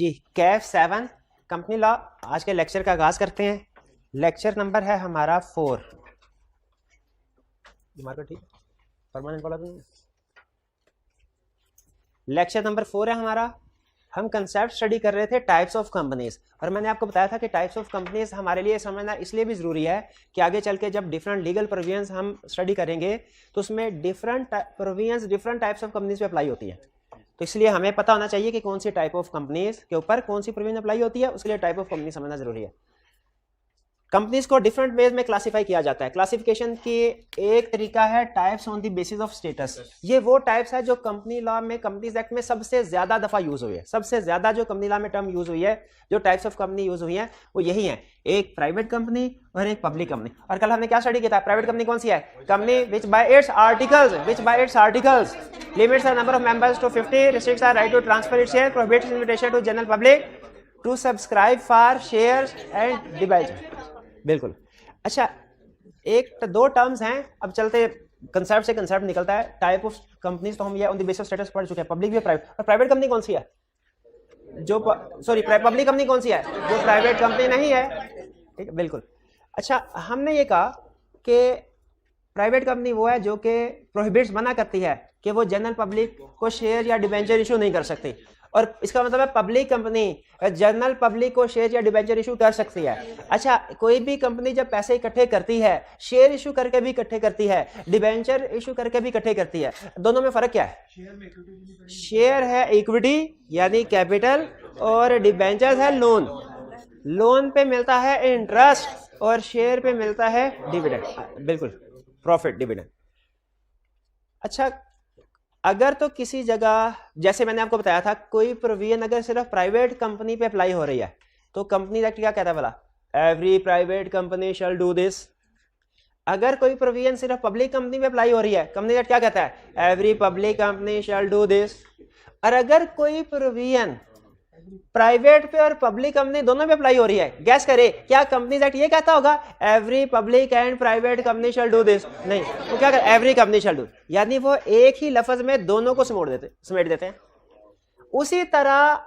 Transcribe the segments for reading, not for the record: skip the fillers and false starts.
जी Kaif 7 company law. आज के lecture का आगाज करते हैं। लेक्चर नंबर है हमारा 4। ठीक परमानेंट वाला नहीं। लेक्चर नंबर 4 है हमारा। हम कंसेप्ट स्टडी कर रहे थे टाइप्स ऑफ कंपनीज, और मैंने आपको बताया था कि टाइप्स ऑफ कंपनीज हमारे लिए समझना इसलिए भी जरूरी है कि आगे चल के जब डिफरेंट लीगल प्रोविजंस हम स्टडी करेंगे तो उसमें different provisions different types of companies पे अप्लाई होती है। तो इसलिए हमें पता होना चाहिए कि कौन सी टाइप ऑफ कंपनीज के ऊपर कौन सी प्रोविजन अप्लाई होती है, उसके लिए टाइप ऑफ कंपनी समझना जरूरी है। कंपनीज को डिफरेंट वेज में क्लासिफाई किया जाता है। क्लासिफिकेशन की एक तरीका है types on the basis of status. ये वो टाइप्स है जो कंपनी लॉ में, कंपनीज एक्ट में सबसे ज्यादा दफा यूज हुई है। सबसे ज्यादा जो कंपनी लॉ में टर्म यूज हुई है, जो टाइप्स ऑफ कंपनी यूज हुई है, वो यही है, एक प्राइवेट कंपनी और एक पब्लिक कंपनी। और कल हमने क्या स्टडी किया था? प्राइवेट कंपनी कौन सी है? Company which by its articles limits the number of members to 50, restricts the right to transfer its share, prohibits invitation to general public to subscribe for shares and debenture. बिल्कुल। अच्छा, एक दो terms हैं, अब चलते कंसेप्ट से concept निकलता है। टाइप ऑफ कंपनीज तो हम ये on the basis of status पढ़ चुके हैं, पब्लिक भी प्राइवेट। और प्राइवेट कंपनी कौन सी है? पब्लिक कंपनी कौन सी है? जो प्राइवेट कंपनी नहीं है। ठीक है, बिल्कुल। अच्छा, हमने ये कहा कि प्राइवेट कंपनी वो है जो कि प्रोहिबिट्स मना करती है कि वो जनरल पब्लिक को शेयर या डिबेंचर इशू नहीं कर सकती, और इसका मतलब है पब्लिक कंपनी जनरल पब्लिक को शेयर या डिबेंचर इशू कर सकती है। अच्छा, कोई भी कंपनी जब पैसे इकट्ठे करती है, शेयर इशू करके भी इकट्ठे करती है, डिबेंचर इशू करके भी इकट्ठे करती है, दोनों में फर्क क्या है? शेयर है इक्विटी यानी कैपिटल, और डिबेंचर है लोन। लोन पे मिलता है इंटरेस्ट और शेयर पे मिलता है डिविडेंड, बिल्कुल, प्रॉफिट डिविडेंड। अच्छा, अगर तो किसी जगह, जैसे मैंने आपको बताया था, कोई प्रोविजन अगर सिर्फ प्राइवेट कंपनी पे अप्लाई हो रही है तो कंपनी एक्ट क्या कहता है भला? Every private company shall do this. अगर कोई प्रोविजन सिर्फ पब्लिक कंपनी पे अप्लाई हो रही है, कंपनी एक्ट क्या कहता है? Every public company shall do this. और अगर कोई प्रोविजन प्राइवेट पे और पब्लिक कंपनी दोनों पे अप्लाई हो रही है, गैस करे क्या कंपनीज एक्ट ये कहता होगा every public and private company shall do this? नहीं, वो क्या कर एवरी कंपनी शैल डू, यानी वो एक ही लफ्ज में दोनों को समेट देते हैं। उसी तरह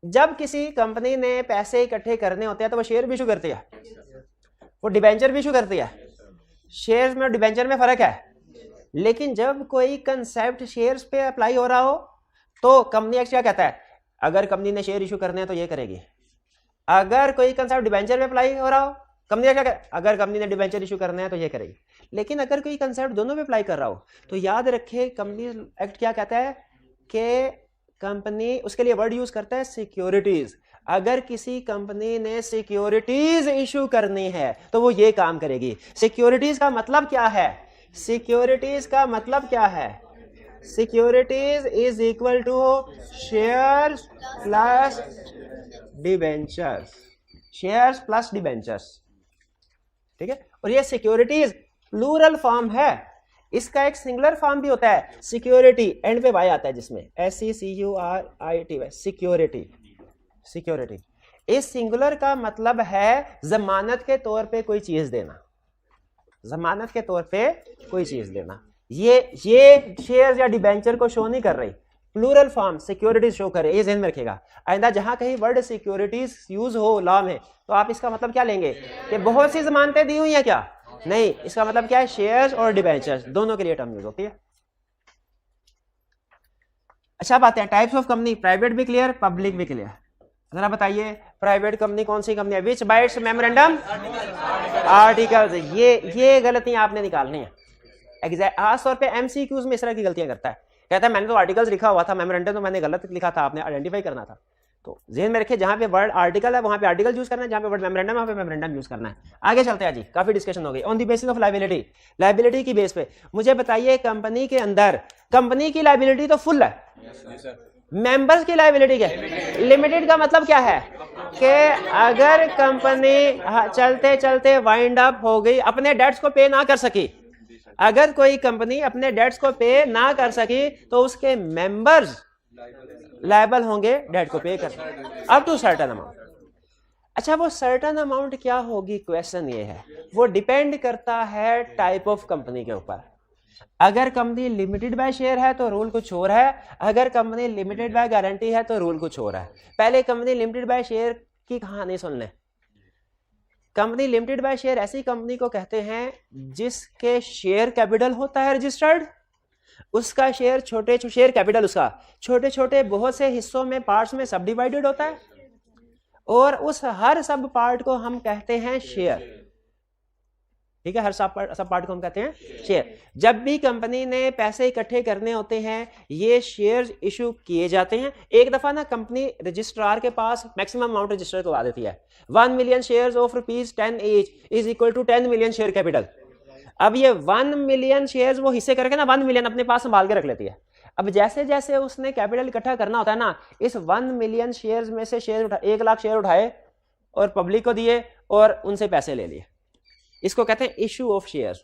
जब किसी कंपनी ने पैसे इकट्ठे करने होते हैं तो वो शेयर भी इशू करती है, वो डिबेंचर भी इशू करती है। शेयर्स में और डिबेंचर में फर्क है। लेकिन जब कोई कंसेप्ट शेयर्स पे अप्लाई हो रहा हो तो कंपनी एक्ट क्या कहता है? अगर कंपनी ने शेयर इशू करने हैं तो ये करेगी। अगर कोई कंसेप्ट डिबेंचर में अप्लाई हो रहा हो, कंपनी क्या करे? अगर कंपनी ने डिबेंचर इशू करने हैं तो ये करेगी। लेकिन अगर कोई कंसेप्ट दोनों पे अप्लाई कर रहा हो तो याद रखे कंपनी एक्ट क्या कहता है कि कंपनी, उसके लिए वर्ड यूज करता है सिक्योरिटीज। अगर किसी कंपनी ने सिक्योरिटीज इशू करनी है तो वो ये काम करेगी। सिक्योरिटीज का मतलब क्या है? सिक्योरिटीज का मतलब क्या है? Securities is equal to shares plus debentures, shares plus debentures. ठीक है, और ये सिक्योरिटीज प्लूरल फॉर्म है। इसका एक सिंगुलर फॉर्म भी होता है, सिक्योरिटी, एंड पे वाई आता है जिसमें SECURITY, सिक्योरिटी। सिक्योरिटी इस सिंगुलर का मतलब है जमानत के तौर पे कोई चीज देना, जमानत के तौर पे कोई चीज देना। ये शेयर या डिबेंचर को शो नहीं कर रही, प्लूरल फॉर्म सिक्योरिटीज शो कर रही है। ये ध्यान में रखेगा। आइंदा जहां कहीं वर्ड सिक्योरिटीज यूज हो लॉ में तो आप इसका मतलब क्या लेंगे कि बहुत सी जमानतें दी हुई हैं क्या? नहीं, इसका मतलब क्या है? शेयर्स और डिबेंचर्स दोनों के लिए टर्म यूज होती है। अच्छा, बात है टाइप्स ऑफ कंपनी। प्राइवेट भी क्लियर, पब्लिक भी क्लियर। जरा बताइए प्राइवेट कंपनी कौन सी कंपनी है? विच बाय इट्स मेमोरेंडम आर्टिकल्स। ये गलतियां आपने निकालनी है। खास तौर पे MCQs में इस तरह की गलतियां करता है। कहता है मैंने तो आर्टिकल्स लिखा हुआ था, मेमोरेंडम तो मैंने गलत लिखा था, आपने आइडेंटिफाई करना था। तो ज़हन में रखिए, जहां पे वर्ड आर्टिकल है वहां पे आर्टिकल यूज करना है, जहां पे वर्ड मेमोरेंडम है वहां पे मेमोरेंडम यूज करना है। आगे चलते हैं जी, काफी डिस्कशन हो गई। On the basis of liability, liability की बेस पे मुझे बताइए कंपनी के अंदर कंपनी की लायबिलिटी तो फुल है, मेंबर्स की लायबिलिटी क्या है? लिमिटेड का मतलब क्या है कि अगर कंपनी चलते चलते वाइंड अप हो गई, अपने डेट्स को पे ना कर सकी, अगर कोई कंपनी अपने डेट्स को पे ना कर सकी तो उसके मेंबर्स लायबल होंगे डेट को पे कर अप टू सर्टेन अमाउंट। अच्छा, वो सर्टेन अमाउंट क्या होगी? क्वेश्चन ये है, वो डिपेंड करता है टाइप ऑफ कंपनी के ऊपर। अगर कंपनी लिमिटेड बाय शेयर है तो रूल कुछ और है, अगर कंपनी लिमिटेड बाय गारंटी है तो रूल कुछ और है। पहले कंपनी लिमिटेड बाय शेयर की कहानी सुन लें। कंपनी लिमिटेड बाय शेयर ऐसी कंपनी को कहते हैं जिसके शेयर कैपिटल होता है रजिस्टर्ड, उसका शेयर शेयर कैपिटल उसका छोटे छोटे बहुत से हिस्सों में पार्ट्स में सब डिवाइडेड होता है, और उस हर सब पार्ट को हम कहते हैं शेयर। ठीक है, हर सब पार्ट को हम कहते हैं शेयर। जब भी कंपनी ने पैसे इकट्ठे करने होते हैं ये शेयर्स इशू किए जाते हैं। एक दफा ना कंपनी रजिस्ट्रार के पास मैक्सिमम अमाउंट रजिस्टर करवा देती है, 1 million shares of ₹10 each is equal to 10 million share capital. अब ये 1 मिलियन शेयर्स वो हिस्से करके ना 1 मिलियन अपने पास संभाल के रख लेती है। अब जैसे जैसे उसने कैपिटल इकट्ठा करना होता है ना, इस 1 मिलियन शेयर्स में से शेयर 1 लाख शेयर उठाए और पब्लिक को दिए और उनसे पैसे ले लिए, इसको कहते हैं इशू ऑफ शेयर्स।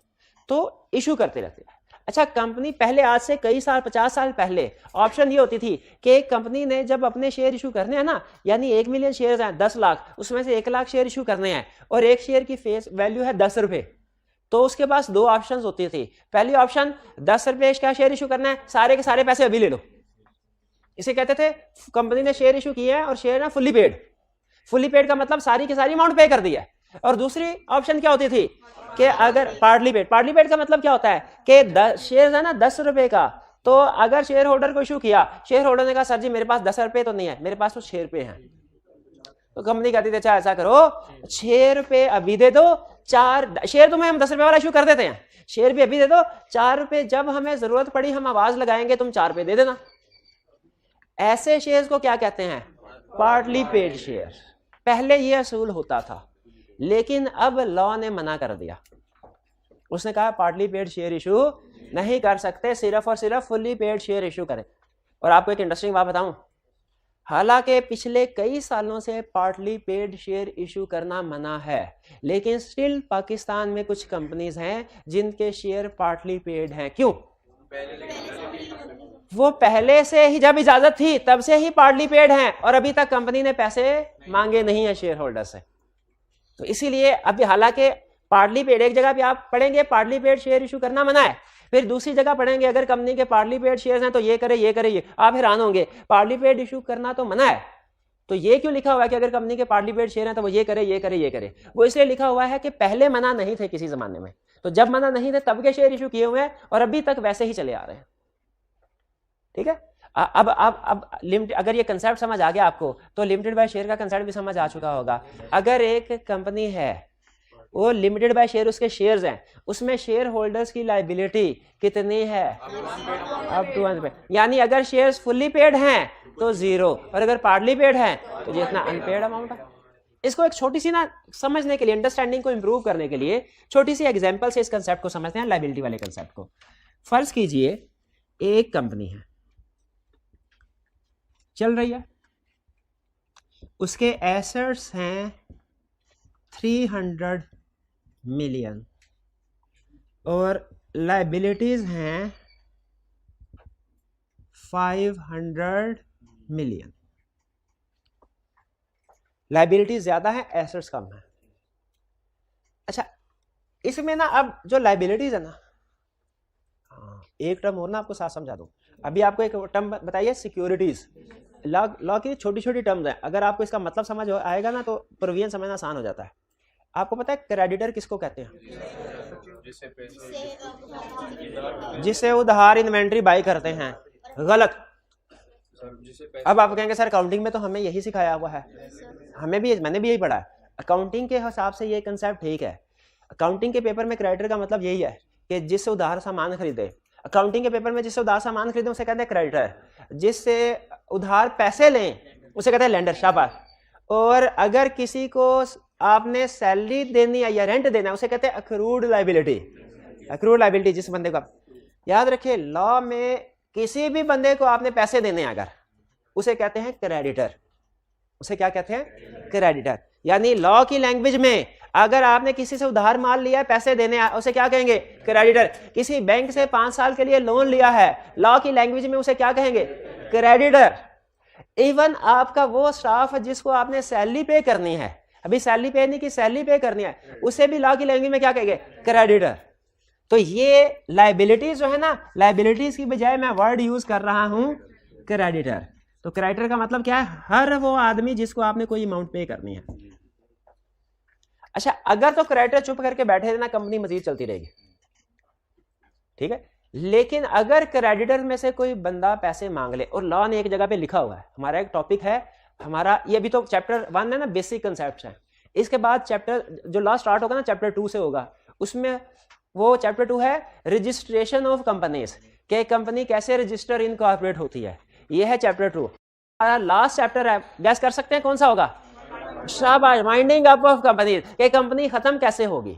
तो इशू करते रहते हैं। अच्छा, कंपनी पहले आज से कई साल 50 साल पहले ऑप्शन ये होती थी कि एक कंपनी ने जब अपने शेयर इशू करने हैं ना, यानी 1 मिलियन शेयर हैं 10 लाख, उसमें से 1 लाख शेयर इशू करने हैं और एक शेयर की फेस वैल्यू है 10 रुपए, तो उसके पास 2 ऑप्शन होती थी। पहली ऑप्शन 10 रुपए का शेयर इशू करना है, सारे के सारे पैसे अभी ले लो, इसे कहते थे कंपनी ने शेयर इशू किए हैं और शेयर है फुल्ली पेड। फुल्ली पेड का मतलब सारी की सारी अमाउंट पे कर दी है। और दूसरी ऑप्शन क्या होती थी कि अगर पार्टली पेड का मतलब क्या होता है कि शेयर है ना 10 रुपए का, तो अगर शेयर होल्डर को इशू किया, शेयर होल्डर ने कहा सर जी मेरे पास 10 रुपए तो नहीं है, मेरे पास तो 6 रुपए हैं, तो कंपनी कहती थी अच्छा ऐसा करो 6 रुपए अभी दे दो, 4 शेयर तुम्हें हम 10 रुपए वाला इशू कर देते हैं, शेयर भी अभी दे दो, 4 रुपए जब हमें जरूरत पड़ी हम आवाज लगाएंगे तुम 4 रुपए दे देना। ऐसे शेयर्स को क्या कहते हैं? Partly paid share. पहले ये असूल होता था, लेकिन अब लॉ ने मना कर दिया। उसने कहा पार्टली पेड शेयर इशू नहीं कर सकते, सिर्फ और सिर्फ फुल्ली पेड शेयर इशू करें। और आपको एक इंटरेस्टिंग बात बताऊं, हालांकि पिछले कई सालों से पार्टली पेड शेयर इशू करना मना है, लेकिन स्टिल पाकिस्तान में कुछ कंपनीज हैं जिनके शेयर पार्टली पेड हैं। क्यों? वो पहले से ही जब इजाजत थी तब से ही पार्टली पेड हैं और अभी तक कंपनी ने पैसे मांगे नहीं है शेयर होल्डर से। तो इसीलिए अभी हालांकि पार्टली पेड एक जगह पे आप पढ़ेंगे पार्टली पेड शेयर इशू करना मना है, फिर दूसरी जगह पढ़ेंगे अगर कंपनी के पार्टली पेड शेयर्स हैं तो ये करे ये करे ये, आप हैरान होंगे पार्टली पेड इशू करना तो मना है, तो ये क्यों लिखा हुआ है कि अगर कंपनी के पार्टली पेड शेयर हैं तो वो ये करे ये करे ये करे? वो इसलिए लिखा हुआ है कि पहले मना नहीं थे किसी जमाने में, तो जब मना नहीं थे तब के शेयर इशू किए हुए हैं और अभी तक वैसे ही चले आ रहे हैं। ठीक है, अब लिमिटेड, अगर ये कंसेप्ट समझ आ गया आपको तो लिमिटेड बाय शेयर का कंसेप्ट भी समझ आ चुका होगा। अगर एक कंपनी है वो लिमिटेड बाय शेयर, उसके शेयर्स हैं, उसमें शेयर होल्डर्स की लायबिलिटी कितनी है? अप टू 100, यानी अगर शेयर्स फुल्ली पेड हैं तो 0 और अगर पार्टली पेड हैं तो जितना अनपेड अमाउंट है। इसको एक छोटी सी ना समझने के लिए, अंडरस्टैंडिंग को इंप्रूव करने के लिए छोटी सी एग्जांपल से इस कंसेप्ट को समझते हैं, लायबिलिटी वाले कंसेप्ट को। फर्ज कीजिए एक कंपनी है चल रही है, उसके एसेट्स हैं 300 मिलियन और लायबिलिटीज हैं 500 मिलियन। लायबिलिटीज ज्यादा है, एसेट्स कम है। अच्छा, इसमें ना अब जो लायबिलिटीज है ना, एक टर्म और ना आपको साथ समझा दूं। अभी आपको एक टर्म बताइए सिक्योरिटीज। लॉ की छोटी छोटी टर्म्स हैं, अगर आपको इसका मतलब समझ आएगा ना तो प्रोविजन समझना आसान हो जाता है। आपको पता है क्रेडिटर किसको कहते हैं? जिसे उधार इन्वेंट्री बाई करते हैं। गलत। अब आप कहेंगे सर अकाउंटिंग में तो हमें यही सिखाया हुआ है, मैंने भी यही पढ़ा है। अकाउंटिंग के हिसाब से ये कंसेप्ट ठीक है। अकाउंटिंग के पेपर में क्रेडिटर का मतलब यही है कि जिससे उधार सामान खरीदे, अकाउंटिंग के पेपर में जिससे उधार सामान खरीदे उसे कहते हैं क्रेडिटर, जिससे उधार पैसे लें उसे कहते हैं लेंडर। शाबाश। और अगर किसी को आपने सैलरी देनी है या रेंट देना है उसे कहते हैं अक्रूड लायबिलिटी। अक्रूड लायबिलिटी जिस बंदे को, याद रखिए लॉ में किसी भी बंदे को आपने पैसे देने हैं अगर, उसे कहते हैं क्रेडिटर। उसे क्या कहते हैं? क्रेडिटर। यानी लॉ की लैंग्वेज में अगर आपने किसी से उधार माल लिया है, पैसे देने हैं, उसे क्या कहेंगे? क्रेडिटर। किसी बैंक से 5 साल के लिए लोन लिया है, लॉ की लैंग्वेज में उसे क्या कहेंगे? क्रेडिटर। इवन आपका वो स्टाफ है जिसको आपने सैलरी पे करनी है, अभी सैलरी पे नहीं की सैलरी पे करनी है, उसे भी लॉ की लैंग्वेज में क्या कहेंगे? क्रेडिटर। तो ये लाइबिलिटीज जो है ना, लाइबिलिटीज की बजाय मैं वर्ड यूज कर रहा हूं क्रेडिटर। तो क्रेडिटर का मतलब क्या है? हर वो आदमी जिसको आपने कोई अमाउंट पे करनी है। अच्छा, अगर तो क्रेडिटर चुप करके बैठे रहना, कंपनी मजीद चलती रहेगी, ठीक है। लेकिन अगर क्रेडिटर में से कोई बंदा पैसे मांग ले, और लॉ ने एक जगह पे लिखा हुआ है, हमारा एक टॉपिक है, हमारा ये अभी तो चैप्टर 1 है ना, बेसिक कंसेप्ट है। इसके बाद चैप्टर जो लॉ स्टार्ट होगा ना, चैप्टर 2 से होगा। उसमें वो चैप्टर 2 है रजिस्ट्रेशन ऑफ कंपनीज, के कंपनी कैसे रजिस्टर इनकॉर्पोरेट होती है, ये है चैप्टर 2। हमारा लास्ट चैप्टर है, गैस कर सकते हैं कौन सा होगा? शाबाश, वाइंडिंग अप ऑफ कंपनीज, के कंपनी खत्म कैसे होगी।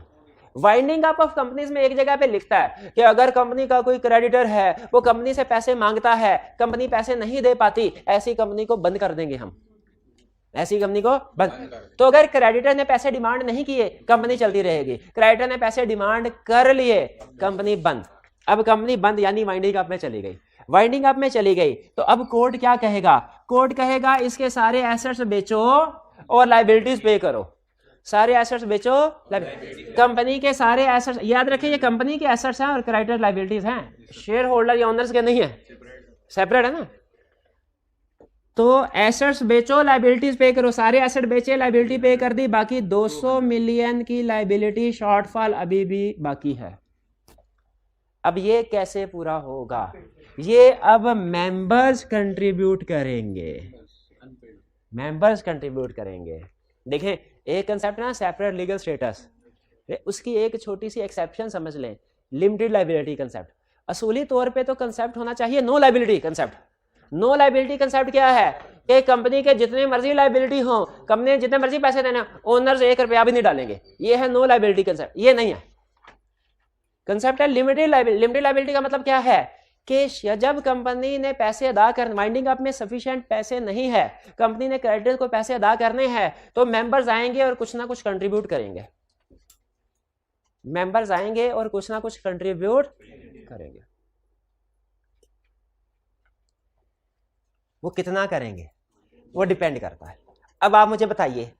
वाइंडिंग अप ऑफ कंपनीज में एक जगह पे लिखता है कि अगर कंपनी का कोई क्रेडिटर है, वो कंपनी से पैसे मांगता है, कंपनी पैसे नहीं दे पाती, ऐसी कंपनी को बंद कर देंगे हम, ऐसी कंपनी को बंद। तो अगर क्रेडिटर ने पैसे डिमांड नहीं किए, कंपनी चलती रहेगी। क्रेडिटर ने पैसे डिमांड कर लिए, कंपनी बंद। अब कंपनी बंद यानी वाइंडिंग अप में चली गई। वाइंडिंग अप में चली गई तो अब कोर्ट क्या कहेगा? कोर्ट कहेगा इसके सारे एसेट्स बेचो और लायबिलिटीज पे करो। सारे एसेट्स बेचो, कंपनी के सारे एसेट्स, याद रखिए ये कंपनी के एसेट्स हैं और क्रेडिटर लायबिलिटीज हैं, शेयर होल्डर या ओनर्स के नहीं है, सेपरेट है ना। तो एसेट्स बेचो, लायबिलिटीज पे करो। सारे एसेट बेचे, लायबिलिटी पे कर दी, बाकी 200 मिलियन की लायबिलिटी शॉर्टफॉल अभी भी बाकी है। अब ये कैसे पूरा होगा? ये अब मेंबर्स कंट्रीब्यूट करेंगे, मेंबर्स कंट्रीब्यूट करेंगे। देखें, एक कंसेप्ट है ना सेपरेट लीगल स्टेटस, उसकी एक छोटी सी एक्सेप्शन समझ लें, लिमिटेड लायबिलिटी कंसेप्ट। असूली तौर पे तो कंसेप्ट होना चाहिए no liability concept. No liability concept क्या है कि कंपनी के जितने मर्जी लायबिलिटी हो, कंपनी जितने मर्जी पैसे देना, ओनर्स 1 रुपया भी नहीं डालेंगे, ये है नो लायबिलिटी कंसेप्ट। ये नहीं है, कंसेप्ट है लिमिटेड लायबिलिटी। लिमिटेड लायबिलिटी का मतलब क्या है कि जब कंपनी ने पैसे अदा कर, वाइंडिंग अप में सफिशिएंट पैसे नहीं है, कंपनी ने क्रेडिटर को पैसे अदा करने हैं, तो मेंबर्स आएंगे और कुछ ना कुछ कंट्रीब्यूट करेंगे। मेंबर्स आएंगे और कुछ ना कुछ कंट्रीब्यूट करेंगे। वो कितना करेंगे वो डिपेंड करता है। अब आप मुझे बताइए,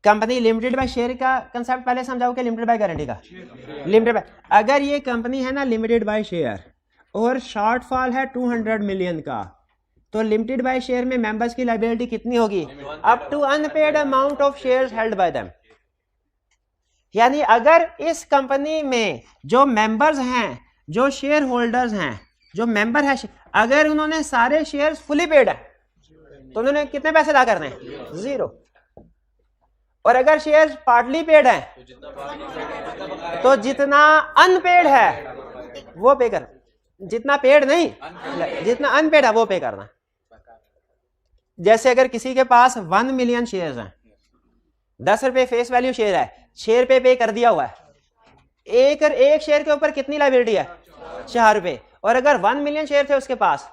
कंपनी लिमिटेड बाय शेयर का कंसेप्ट पहले समझाओ कि लिमिटेड बाय गारंटी का। लिमिटेड बाय, अगर ये कंपनी है ना लिमिटेड बाय शेयर और शॉर्टफॉल है 200 मिलियन का, तो लिमिटेड बाय शेयर में मेंबर्स की लायबिलिटी कितनी होगी? Up to unpaid amount of shares held by them. यानी अगर इस कंपनी में जो मेंबर्स हैं, जो शेयर होल्डर्स हैं, जो मेंबर है, अगर उन्होंने सारे शेयर्स फुली पेड है तो उन्होंने कितने पैसे अदा करने हैं? 0। और अगर शेयर्स पार्टली पेड है तो जितना अनपेड है वो पे कर, जितना पेड नहीं, जितना अनपेड है वो पे करना। जैसे अगर किसी के पास 1 मिलियन शेयर्स हैं, 10 रुपए फेस वैल्यू शेयर है, 6 रुपए पे कर दिया हुआ है, एक शेयर के ऊपर कितनी लायबिलिटी है? 4 रुपए। और अगर 1 मिलियन शेयर थे उसके पास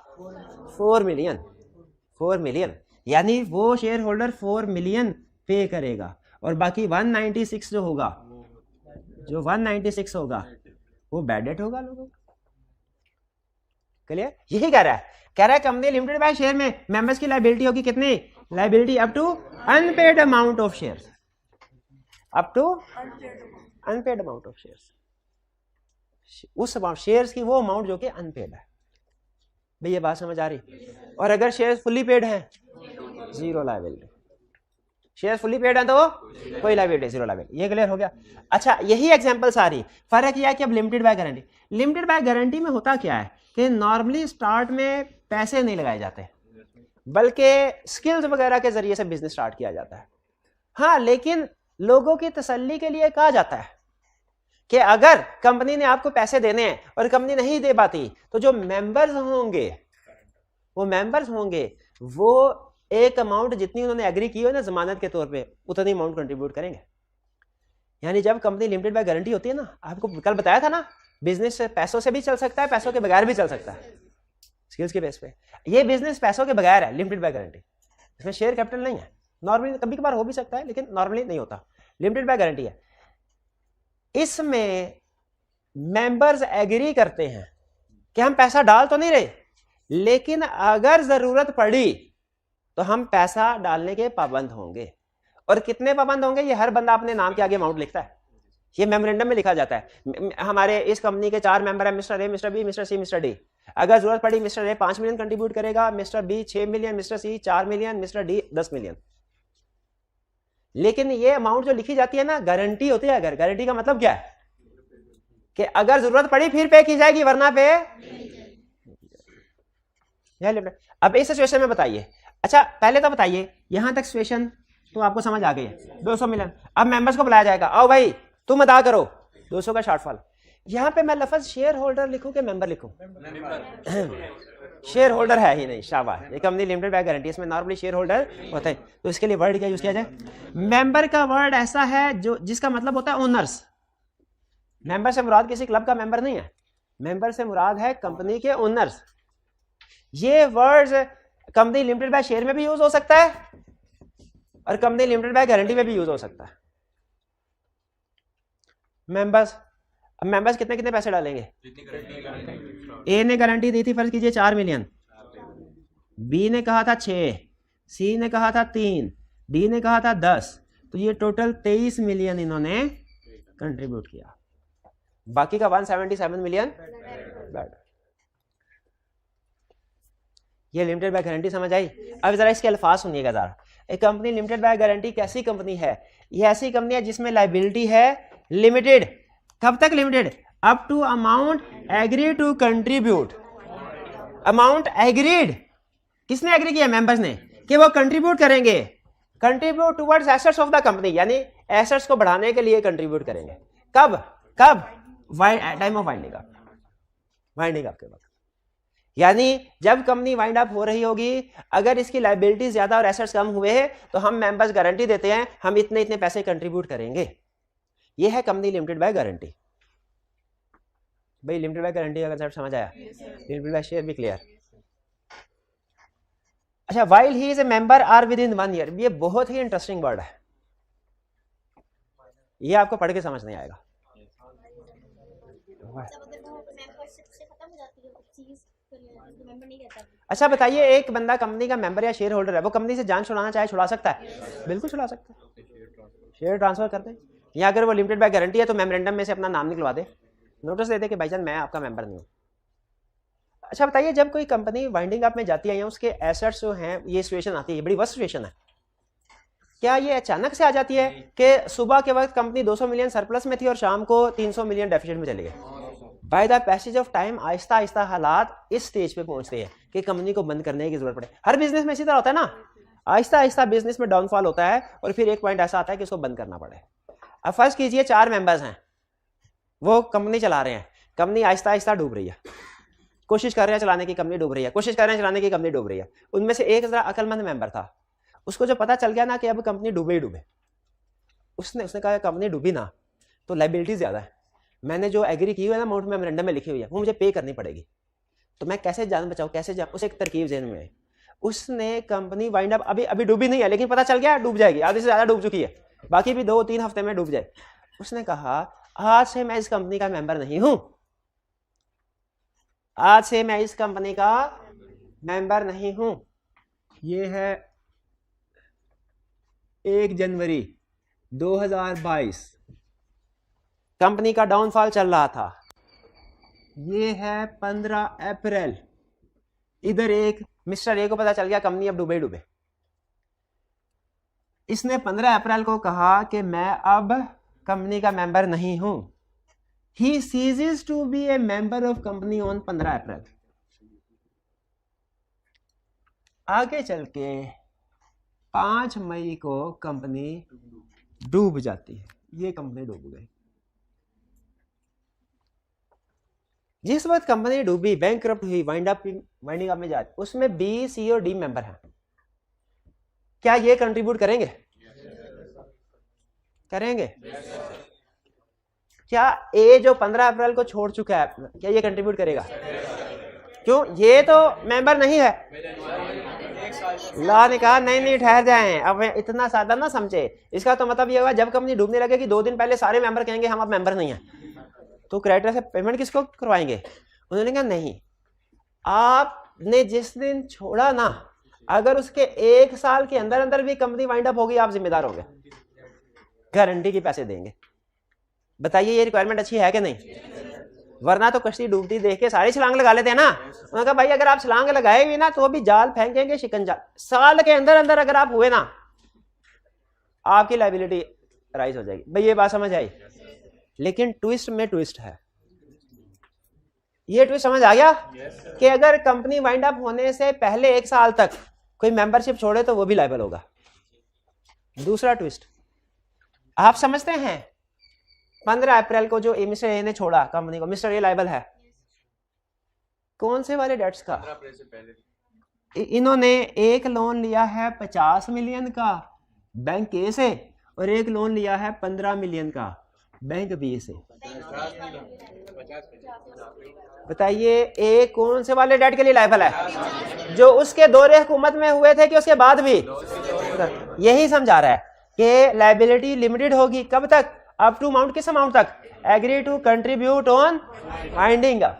4 मिलियन, यानी वो शेयर होल्डर 4 मिलियन पे करेगा और बाकी 196 जो होगा, जो 196 होगा वो बैड डेट होगा लोगों का। क्लियर? यही कह रहा है कंपनी लिमिटेड बाय शेयर में मेंबर्स की लायबिलिटी होगी कितनी? Liability up to unpaid amount of shares, up to unpaid amount of shares, उस अमाउंट शेयर्स की वो अमाउंट जो कि अनपेड है। भैया बात समझ आ रही? और अगर शेयर्स फुली पेड है 0 लायबिलिटी, शेयर फुली पेड है तो कोई लायबिलिटी 0 लायबिलिटी। ये क्लियर हो गया? अच्छा, यही एग्जांपल सारी, फर्क यह है कि अब limited by guarantee, limited by guarantee में होता क्या है कि नॉर्मली स्टार्ट में पैसे नहीं लगाए जाते, बल्कि स्किल्स वगैरह के जरिए से बिजनेस स्टार्ट किया जाता है। हाँ, लेकिन लोगों की तसल्ली के लिए कहा जाता है कि अगर कंपनी ने आपको पैसे देने हैं और कंपनी नहीं दे पाती, तो जो मेंबर्स होंगे वो एक अमाउंट जितनी उन्होंने एग्री की हो ना जमानत के तौर पे, उतनी अमाउंट कंट्रीब्यूट करेंगे। यानी जब कंपनी लिमिटेड बाय गारंटी होती है ना, आपको कल बताया था ना, बिजनेस पैसों से भी चल सकता है, पैसों के बगैर भी चल सकता है, स्किल्स के बेस पे। ये बिजनेस पैसों के बगैर है लिमिटेड बाय गारंटी, इसमें शेयर कैपिटल नहीं है। नॉर्मली कभी कभार हो भी सकता है लेकिन नॉर्मली नहीं होता, लिमिटेड बाय गारंटी है। इसमें मेंबर्स एग्री करते हैं कि हम पैसा डाल तो नहीं रहे, लेकिन अगर जरूरत पड़ी तो हम पैसा डालने के पाबंद होंगे। और कितने पाबंद होंगे? ये हर बंदा अपने नाम के आगे अमाउंट लिखता है। ये मेमोरेंडम में लिखा जाता है। हमारे इस कंपनी के 4 मेंबर हैं, mister A, mister B, mister C, mister D. अगर जरूरत पड़ी मिस्टर ए 5 मिलियन कंट्रीब्यूट करेगा, mister B 6 million, mister C 4 million, mister D 10 million. लेकिन ये अमाउंट जो लिखी जाती है ना, गारंटी होती है। अगर गारंटी का मतलब क्या है कि अगर जरूरत पड़ी फिर पे की जाएगी, वरना पे। अब इस सिचुएशन में बताइए, अच्छा पहले तो बताइए यहां तक सिचुएशन तो आपको समझ आ गई है। 200 मिलियन, अब मेंबर्स को बुलाया जाएगा, आओ भाई तुम अदा करो 200 का शॉर्टफॉल। यहां पे मैं लफ्ज शेयर होल्डर लिखूं कि मेंबर लिखूं? शेयर होल्डर है ही नहीं, शाबाश। ये कंपनी लिमिटेड बाय गारंटी, इसमें नॉर्मली शेयर होल्डर होता है, तो इसके लिए वर्ड क्या यूज किया जाए? मेंबर का वर्ड ऐसा है जो जिसका मतलब होता है ओनर्स। मेंबर से मुराद किसी क्लब का मेंबर नहीं है, मेंबर से मुराद है कंपनी के ओनर्स। ये words company limited by share में भी यूज हो सकता है और कंपनी लिमिटेड बाय गारंटी में भी यूज हो सकता है। मेंबर्स, अब मेंबर्स कितने कितने पैसे डालेंगे? ए ने गारंटी दी थी फर्ज कीजिए 4 मिलियन, बी ने कहा था 6, सी ने कहा था 3, डी ने कहा था 10, तो ये टोटल 23 मिलियन इन्होंने कंट्रीब्यूट किया। बाकी का 177 मिलियन बैड। ये लिमिटेड बाय गारंटी समझ आई? अब जरा इसके अल्फाज सुनिएगा जरा। एक कंपनी लिमिटेड बाय गारंटी कैसी कंपनी है? ये ऐसी कंपनी है जिसमें लायबिलिटी है लिमिटेड। कब तक limited? Up to amount agree to contribute. Amount agreed, किसने एग्री किया? मेंबर्स ने, कि वो कंट्रीब्यूट करेंगे। Contribute towards assets of the company, यानी एसेट्स को बढ़ाने के लिए कंट्रीब्यूट करेंगे। कब? कब? Time of winding up, winding up के वक्त। यानी जब कंपनी वाइंड अप हो रही होगी, अगर इसकी लायबिलिटी ज्यादा और एसेट्स कम हुए हैं, तो हम मेंबर्स गारंटी देते हैं हम इतने इतने पैसे कंट्रीब्यूट करेंगे। ये है कंपनी लिमिटेड बाय गारंटी। भाई लिमिटेड बाय गारंटी का कंसेप्ट समझ आया? लिमिटेड बाय शेयर भी क्लियर। अच्छा, while he is a member or within 1 year, ये बहुत ही इंटरेस्टिंग वर्ड है, ये आपको पढ़ के समझ नहीं आएगा। अच्छा बताइए, एक बंदा कंपनी का मेंबर या शेयर होल्डर है, वो कंपनी से जान छुड़ाना चाहे छुड़ा सकता है? बिल्कुल छुड़ा सकता है, शेयर ट्रांसफर कर दे, या अगर वो लिमिटेड बाय गारंटी है तो मेमोरेंडम में से अपना नाम निकलवा दे, नोटिस दे दे कि भाईजान मैं आपका मेंबर नहीं हूं। अच्छा बताइए, जब कोई कंपनी वाइंडिंग अप में जाती है या उसके एसेट्स जो हैं, ये सिचुएशन आती है, ये बड़ी वर्स्ट सिचुएशन है, क्या ये अचानक से आ जाती है कि सुबह के वक्त कंपनी 200 मिलियन सरप्लस में थी और शाम को 300 मिलियन डेफिसिट में चली गई? By the passage of time Aahista Aahista हालात इस स्टेज पे पहुंचते हैं कि कंपनी को बंद करने की जरूरत पड़े। हर बिजनेस में इसी तरह होता है ना, आहिस्ता आहिस्ता बिजनेस में डाउनफॉल होता है और फिर एक पॉइंट ऐसा आता है कि इसको बंद करना पड़े। अब फर्स्ट कीजिए 4 मेंबर्स हैं, वो कंपनी चला रहे हैं, कंपनी आहिस्ता आहिस्ता डूब रही है, कोशिश कर रहे हैं चलाने की, कंपनी डूब रही है, कोशिश कर रहे हैं चलाने की, कंपनी डूब रही है। उनमें से एक जरा अकलमंद मेंबर था, उसको जो पता चल गया ना कि अब कंपनी डूबे ही डूबे, उसने कहा कंपनी डूबी ना तो लायबिलिटी ज्यादा है, मैंने जो एग्री की हुई है ना अमाउंट मेमोरेंडम में लिखी हुई है वो मुझे पे करनी पड़ेगी, तो मैं कैसे जान बचाऊं, कैसे जाऊं? उसे एक तरकीब ज़हन में आई। उसने कंपनी वाइंड अप अभी डूबी नहीं है, लेकिन पता चल गया डूब जाएगी, आधे से ज्यादा डूब चुकी है, बाकी भी 2-3 हफ्ते में डूब जाए। उसने कहा आज से मैं इस कंपनी का मेंबर नहीं हूं, आज से मैं इस कंपनी का मेंबर नहीं हूं। ये है 1 जनवरी 2022, कंपनी का डाउनफॉल चल रहा था। ये है 15 अप्रैल, इधर एक मिस्टर ए को पता चल गया कंपनी अब डूबे डूबे। इसने 15 अप्रैल को कहा कि मैं अब कंपनी का मेंबर नहीं हूं। He ceases to be a member of company on 15 अप्रैल। आगे चल के 5 मई को कंपनी डूब जाती है, ये कंपनी डूब गई। जिस वक्त कंपनी डूबी, बैंकरप्ट हुई, वाइंडिंग अप में जाती, उसमें बी, सी और डी मेंबर हैं। क्या ये कंट्रीब्यूट करेंगे? करेंगे। क्या ए जो 15 अप्रैल को छोड़ चुका है, क्या ये कंट्रीब्यूट करेगा? क्यों? ये तो मेंबर नहीं है। ला ने कहा नहीं ठहर जाएं, अब इतना सादा ना समझे। इसका तो मतलब ये होगा जब कंपनी डूबने लगे कि 2 दिन पहले सारे मेंबर कहेंगे हम अब मेंबर नहीं है, तो क्रेडिटर से पेमेंट किसको करवाएंगे? उन्होंने कहा नहीं, आपने जिस दिन छोड़ा ना, अगर उसके 1 साल के अंदर अंदर भी कंपनी वाइंड अप होगी, आप जिम्मेदार होंगे, गारंटी के पैसे देंगे। बताइए ये रिक्वायरमेंट अच्छी है कि नहीं? वरना तो कश्ती डूबती देख के सारे छलांग लगा लेते हैं ना। उन्होंने कहा भाई अगर आप छलांग लगाए भी ना तो भी जाल फेंकेंगे शिकंजा, साल के अंदर अंदर अगर आप हुए ना आपकी लायबिलिटी राइज हो जाएगी। भाई ये बात समझ आई? लेकिन ट्विस्ट में ट्विस्ट है। ये ट्विस्ट समझ आ गया कि अगर कंपनी वाइंड अप होने से पहले 1 साल तक कोई मेंबरशिप छोड़े तो वो भी लायबल होगा। दूसरा ट्विस्ट आप समझते हैं, 15 अप्रैल को जो मिस्टर ए ने छोड़ा कंपनी को, मिस्टर ए लायबल है कौन से वाले डेट्स का? इन्होंने एक लोन लिया है 50 मिलियन का बैंक ए से और एक लोन लिया है 15 मिलियन का बैंक बी से। बताइए ए कौन से वाले डेट के लिए लायबल है? जो उसके दौरे हुकूमत में हुए थे कि उसके बाद भी? यही समझा रहा है कि लायबिलिटी लिमिटेड होगी कब तक? अप टू अमाउंट, किस अमाउंट तक? Agree to contribute on winding up.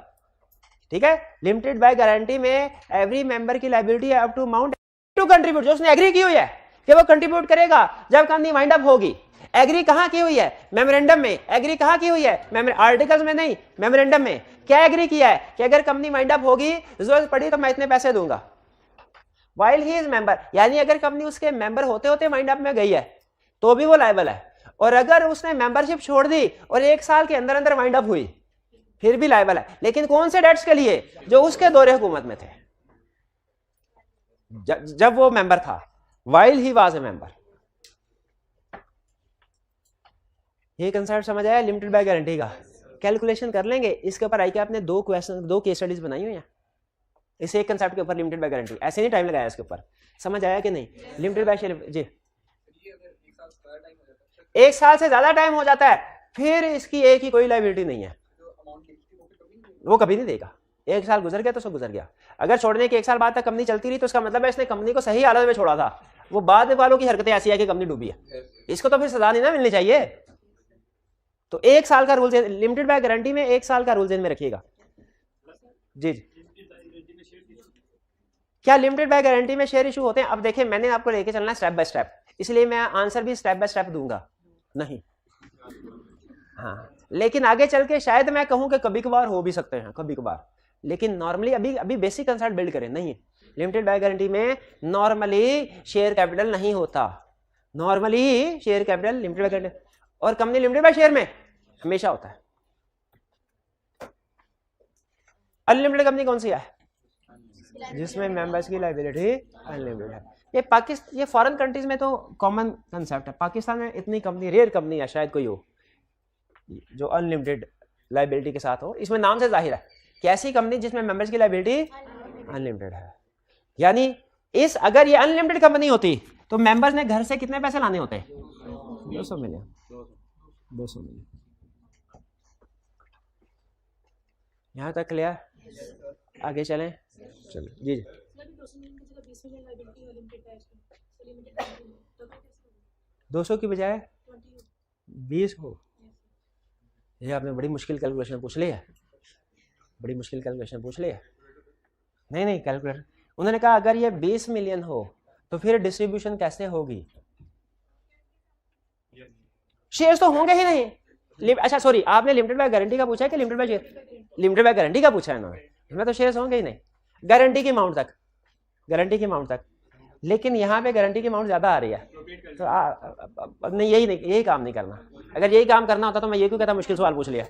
ठीक है, लिमिटेड बाय गारंटी में एवरी मेंबर की लायबिलिटी है up to amount to contribute, जो उसने एग्री की हुई है कि वो कंट्रीब्यूट करेगा जब कंपनी वाइंड अप होगी। एग्री कहां की हुई है? मेमोरेंडम में। एग्री कहां की हुई है? आर्टिकल्स में नहीं, मेमोरेंडम में। क्या एग्री किया है कि अगर कंपनी वाइंड अप होगी, जरूरत पड़ी तो मैं इतने पैसे दूंगा वाइल ही इज मेंबर। यानी अगर कंपनी उसके मेंबर होते होते वाइंड अप में गई है तो भी वो लायबल है, और अगर उसने मेंबरशिप छोड़ दी और 1 साल के अंदर अंदर वाइंड अप हुई फिर भी लायबल है। लेकिन कौन से डेट्स के लिए? जो उसके दौरे हुकूमत में थे, जब वो मेंबर था, while he was a member. ये कंसेप्ट समझ आया लिमिटेड बाय गारंटी का? कैलकुलेशन कर लेंगे इसके ऊपर। आई के आपने 2 केस स्टडीज बनाई हुई हैं इस एक कंसेप्ट के ऊपर, लिमिटेड बाय गारंटी। ऐसे नहीं टाइम लगाया इसके ऊपर, समझ आया कि नहीं? लिमिटेड बाय जी 1 साल से ज्यादा टाइम हो जाता है फिर इसकी एक ही कोई लायबिलिटी नहीं है, वो कभी नहीं देगा। 1 साल गुजर गया तो सब गुजर गया। अगर छोड़ने के 1 साल बाद तक कंपनी चलती रही तो इसका मतलब है इसने कंपनी को सही हालत में छोड़ा था, वो बाद वालों की हरकतें ऐसी है कि कंपनी डूबी है, इसको तो फिर सजा नहीं ना मिलनी चाहिए। तो 1 साल का रूल, लिमिटेड बाय गारंटी में 1 साल का रूल में रखिएगा। जी क्या लिमिटेड बाय गारंटी में शेयर इशू होते हैं? अब देखिए मैंने आपको लेके चलना है स्टेप बाय स्टेप, इसलिए मैं आंसर भी स्टेप बाय स्टेप दूंगा नहीं। हाँ, लेकिन आगे चल के शायद मैं कहूं कि कभी कभार हो भी सकते हैं, कभी कभार, लेकिन नॉर्मली अभी बेसिक कंसेप्ट बिल्ड करें। नहीं, लिमिटेड बाय गारंटी में नॉर्मली शेयर कैपिटल नहीं होता, normally share capital limited by guarantee और कंपनी लिमिटेड बाय शेयर में हमेशा होता है। अनलिमिटेड कंपनी कौन सी है? जिसमें मेंबर्स की लायबिलिटी अनलिमिटेड है। ये फॉरेन कंट्रीज में तो कॉमन कंसेप्ट है, पाकिस्तान में इतनी कंपनी, रेयर कंपनी है शायद कोई हो जो अनलिमिटेड लायबिलिटी के साथ हो। इसमें नाम से जाहिर है कि ऐसी कंपनी जिसमें मेंबर्स की लायबिलिटी अनलिमिटेड है। यानी अगर ये अनलिमिटेड कंपनी होती तो मेंबर्स ने घर से कितने पैसे लाने होते? 200 मिलियन। 200 मिलियन। यहां तक क्लियर? आगे चलें। चलो जी 200 की बजाय 20 हो। ये आपने बड़ी मुश्किल कैलकुलेशन पूछ ली है, बड़ी मुश्किल कैलकुलेशन पूछ ली है। नहीं कैलकुलेटर उन्होंने कहा अगर ये 20 मिलियन हो तो फिर डिस्ट्रीब्यूशन कैसे होगी? शेयर्स तो होंगे ही नहीं। अच्छा सॉरी, आपने लिमिटेड बाय गारंटी का पूछा है कि limited by share? Limited by guarantee का पूछा है इन्होंने, इसमें तो शेयर्स होंगे ही नहीं। गारंटी की अमाउंट तक, गारंटी की अमाउंट तक, लेकिन यहाँ पे गारंटी की अमाउंट ज्यादा आ रही है तो नहीं, यही काम नहीं करना। अगर यही काम करना होता तो मैं ये क्यों कहता मुश्किल सवाल पूछ लिया,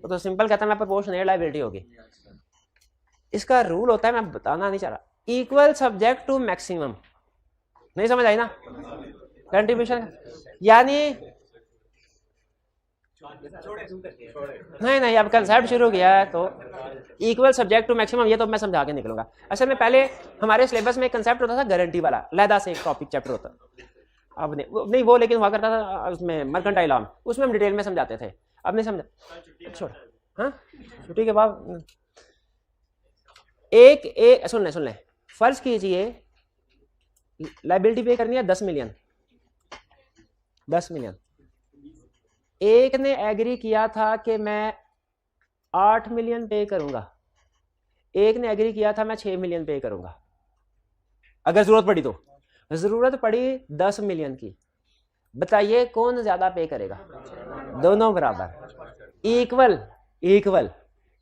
तो सिंपल कहता मैं प्रोपोर्शनल लायबिलिटी होगी। इसका रूल होता है, मैं बताना नहीं चाह रहा, इक्वल सब्जेक्ट टू मैक्सिमम। नहीं समझ आई ना कंट्रीब्यूशन? यानी नहीं अब कंसेप्ट शुरू किया है तो इक्वल सब्जेक्ट टू मैक्सिमम, ये तो मैं समझा के निकलूंगा। असल में पहले हमारे सिलेबस में एक कंसेप्ट होता था गारंटी वाला, अलहदा से एक टॉपिक चैप्टर होता। अब नहीं वो लेकिन हुआ करता था उसमें मर्केंटाइल लॉ, उसमें हम डिटेल में समझाते थे। अब नहीं समझा, छोड़। हाँ, छुट्टी के बाद एक सुन लें, फर्ज कीजिए लायबिलिटी पे करनी है 10 मिलियन। 10 मिलियन एक ने एग्री किया था कि मैं 8 मिलियन पे करूंगा, एक ने एग्री किया था मैं 6 मिलियन पे करूंगा। अगर जरूरत पड़ी तो, जरूरत पड़ी 10 मिलियन की, बताइए कौन ज्यादा पे करेगा? दोनों बराबर, इक्वल इक्वल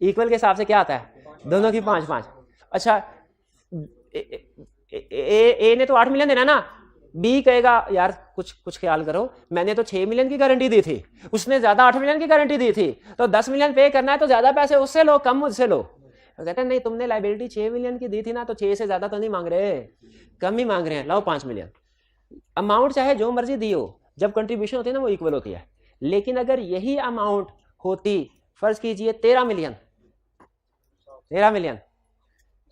इक्वल के हिसाब से क्या आता है? दोनों की 5-5। अच्छा ए ने तो 8 मिलियन देना ना, बी कहेगा यार कुछ ख्याल करो, मैंने तो 6 मिलियन की गारंटी दी थी, उसने ज्यादा 8 मिलियन की गारंटी दी थी, तो 10 मिलियन पे करना है तो ज्यादा पैसे उससे लो, कम मुझसे लो। तो कहते हैं नहीं, तुमने लाइबिलिटी 6 मिलियन की दी थी ना, तो 6 से ज्यादा तो नहीं मांग रहे, कम ही मांग रहे हैं, लाओ 5 मिलियन। अमाउंट चाहे जो मर्जी दी हो, जब कंट्रीब्यूशन होती है ना वो इक्वल होती है। लेकिन अगर यही अमाउंट होती, फर्ज कीजिए 13 मिलियन,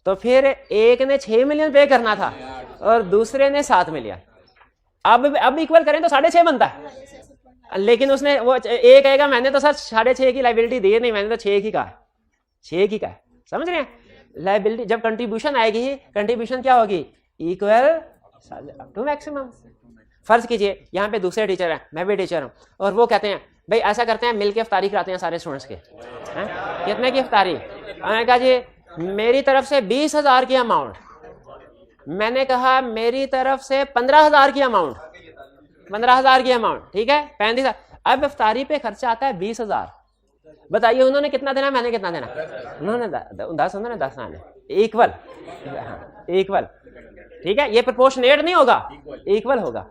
तो फिर एक ने 6 मिलियन पे करना था और दूसरे ने 7 मिलियन। अब इक्वल करें तो 6.5 बनता है, लेकिन उसने वो एक कहेगा मैंने तो सर 6.5 की लाइबिलिटी दी नहीं, मैंने तो 6 की कहा, 6 की कहा। समझ रहे हैं? लाइबिलिटी जब कंट्रीब्यूशन आएगी, कंट्रीब्यूशन क्या होगी? Equal to maximum. फर्ज कीजिए यहाँ पे दूसरे टीचर हैं, मैं भी टीचर हूँ, और वो कहते हैं भाई ऐसा करते हैं मिलके इफ्तारी कराते हैं सारे स्टूडेंट्स के। कितने की इफ्तारी? मैंने कहा जी मेरी तरफ से 20,000 की अमाउंट, मैंने कहा मेरी तरफ से 15,000 की अमाउंट, 15,000 की अमाउंट, ठीक है 35,000। अब इफ्तारी पे खर्चा आता है 20,000। बताइए उन्होंने कितना देना, मैंने कितना देना? उन्होंने 10, उन्होंने 10 आने, इक्वल। इक्वल, ठीक है, ये प्रोपोर्शनेट नहीं होगा, इक्वल होगा,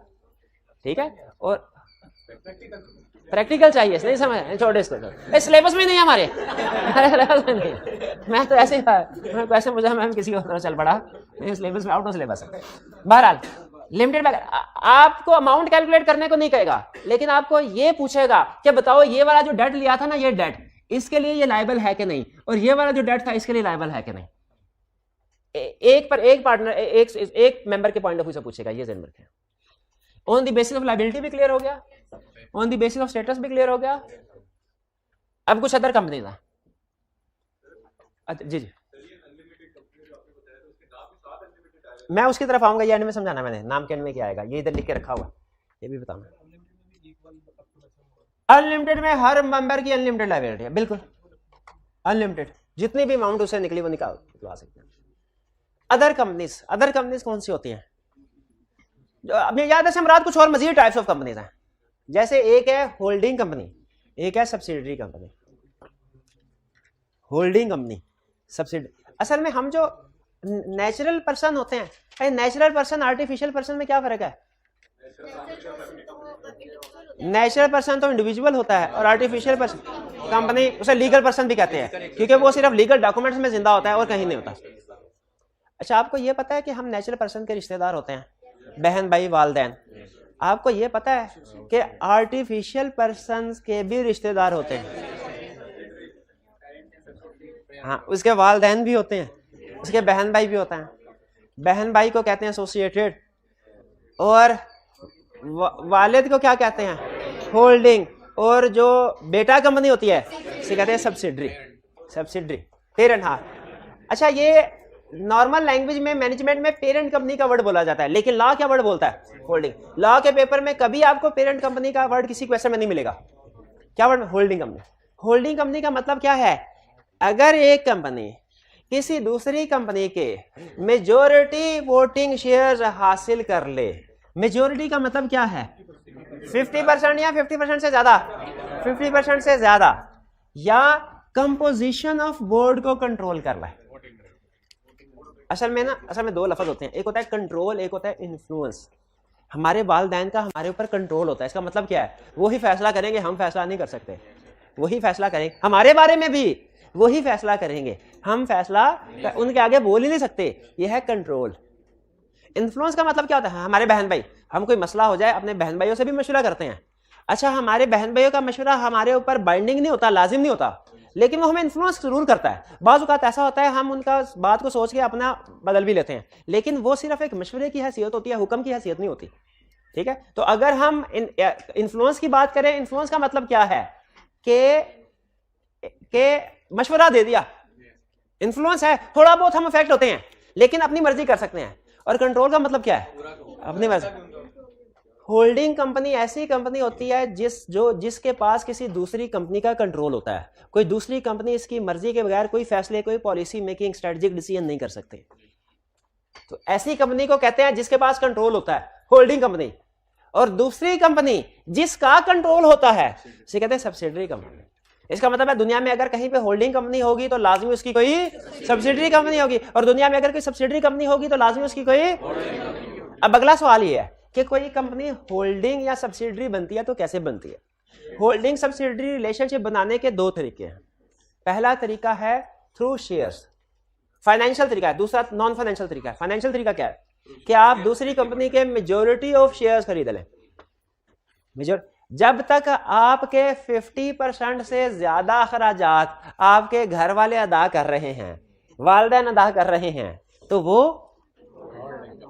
ठीक है। और प्रैक्टिकल चाहिए, नहीं समझ, छोड़े इसको, सिलेबस में नहीं है हमारे सिलेबस में नहीं। मैं तो ऐसे ही मुझे मैम किसी और चल पड़ा, सिलेबस में आउट ऑफ सिलेबस है। बहरहाल लिमिटेड आपको अमाउंट कैलकुलेट करने को नहीं कहेगा, लेकिन आपको ये पूछेगा कि बताओ ये वाला जो डेट लिया था ना, ये डेट इसके लिए ये लायबल है कि नहीं, और ये वाला जो डेट था इसके लिए लायबल है कि नहीं। एक पर एक पार्टनर, एक मेंबर के पॉइंट ऑफ व्यू से पूछेगा, ये ध्यान रखें। On the basis of liability भी क्लियर हो गया, on the basis of status भी क्लियर हो गया। अब कुछ अदर कंपनी था, जी जी मैं उसकी तरफ आऊंगा, ये एंड में समझाना, मैंने नाम के एंड में क्या आएगा ये इधर लिख के रखा हुआ, ये भी बताऊंगा। अनलिमिटेड में हर मेंबर की अनलिमिटेड लायबिलिटी है, बिल्कुल अनलिमिटेड, जितनी भी अमाउंट उसे निकली वो निकलवा सकते हैं। अदर कंपनीज कौन सी होती हैं? अपने याद है समराट, कुछ और मजीद टाइप्स ऑफ कंपनीज हैं, जैसे एक है होल्डिंग कंपनी, एक है subsidiary company. Holding company, subsidiary. असल में हम जो नेचुरल पर्सन होते हैं, नेचुरल पर्सन आर्टिफिशियल पर्सन में क्या फर्क है? नेचुरल पर्सन तो इंडिविजुअल होता है, और आर्टिफिशियल पर्सन कंपनी उसे लीगल पर्सन भी कहते हैं, क्योंकि वो सिर्फ लीगल डॉक्यूमेंट्स में जिंदा होता है और कहीं नहीं होता। अच्छा, आपको ये पता है कि हम नेचुरल पर्सन के रिश्तेदार होते हैं, बहन भाई वालदैन। आपको ये पता है कि आर्टिफिशियल पर्सन के भी रिश्तेदार होते हैं? हाँ, उसके वालदैन भी होते हैं, उसके बहन भाई भी होता है। बहन भाई को कहते हैं एसोसिएटेड, और वालिद को क्या कहते हैं? होल्डिंग। और जो बेटा कंपनी होती है इसे कहते हैं सब्सिडरी पेरेंट। हाँ, अच्छा, ये नॉर्मल लैंग्वेज में मैनेजमेंट में पेरेंट कंपनी का वर्ड बोला जाता है, लेकिन लॉ क्या वर्ड बोलता है? होल्डिंग। लॉ के पेपर में कभी आपको पेरेंट कंपनी का वर्ड किसी क्वेश्चन में नहीं मिलेगा। क्या word? Holding company. Holding company का मतलब क्या है? अगर एक कंपनी किसी दूसरी कंपनी के मेजॉरिटी वोटिंग शेयर्स हासिल कर ले, मेजॉरिटी का मतलब क्या है? 50% या 50% से ज्यादा, 50% से ज्यादा, या कंपोजिशन ऑफ बोर्ड को कंट्रोल कर ले। असल में दो लफ्ज होते हैं, एक होता है कंट्रोल, एक होता है इन्फ्लुएंस। हमारे वालिदैन का हमारे ऊपर कंट्रोल होता है, इसका मतलब क्या है? वो ही फैसला करेंगे, हम फैसला नहीं कर सकते। वही फैसला करेंगे, हमारे बारे में भी वही फैसला करेंगे, हम फैसला उनके आगे बोल ही नहीं सकते। यह है कंट्रोल। इन्फ्लुएंस का मतलब क्या होता है? हमारे बहन भाई, हम कोई मसला हो जाए अपने बहन भाइयों से भी मशवरा करते हैं। अच्छा, हमारे बहन भाइयों का मशवरा हमारे ऊपर बाइंडिंग नहीं होता, लाजिम नहीं होता, लेकिन वो हमें इन्फ्लुएंस जरूर करता है। बाज़ औक़ात ऐसा होता है हम उनका बात को सोच के अपना बदल भी लेते हैं, लेकिन वो सिर्फ एक मशवरे की हैसियत होती है, हुक्म की हैसियत नहीं होती। ठीक है, तो अगर हम इन्फ्लुएंस की बात करें, इन्फ्लुएंस का मतलब क्या है? कि मशवरा दे दिया, इन्फ्लुएंस है, थोड़ा बहुत हम इफेक्ट होते हैं, लेकिन अपनी मर्जी कर सकते हैं। और कंट्रोल का मतलब क्या है? अपनी मर्जी। होल्डिंग कंपनी ऐसी कंपनी होती है जिसके पास किसी दूसरी कंपनी का कंट्रोल होता है। कोई दूसरी कंपनी इसकी मर्जी के बगैर कोई फैसले, कोई पॉलिसी मेकिंग, स्ट्रेटेजिक डिसीजन नहीं कर सकते। तो ऐसी कंपनी को कहते हैं जिसके पास कंट्रोल होता है, होल्डिंग कंपनी। और दूसरी कंपनी जिसका कंट्रोल होता है उसे कहते हैं सब्सिडरी कंपनी। इसका मतलब है दुनिया में अगर कहीं पे होल्डिंग कंपनी होगी तो लाजमी उसकी कोई सब्सिडरी कंपनी होगी, और दुनिया में अगर कोई सब्सिडरी कंपनी होगी तो लाजमी उसकी कोई। अब अगला सवाल ये है कि कोई कंपनी होल्डिंग या सब्सिडरी बनती है तो कैसे बनती है। होल्डिंग सब्सिडरी रिलेशनशिप बनाने के दो तरीके हैं। पहला तरीका है थ्रू शेयर्स, फाइनेंशियल तरीका है। दूसरा नॉन फाइनेंशियल तरीका है। फाइनेंशियल तरीका क्या है कि आप दूसरी कंपनी के मेजॉरिटी ऑफ शेयर्स खरीद लें। जब तक आपके 50% से ज्यादा अखराजात आपके घर वाले अदा कर रहे हैं, वालिदैन अदा कर रहे हैं, तो वो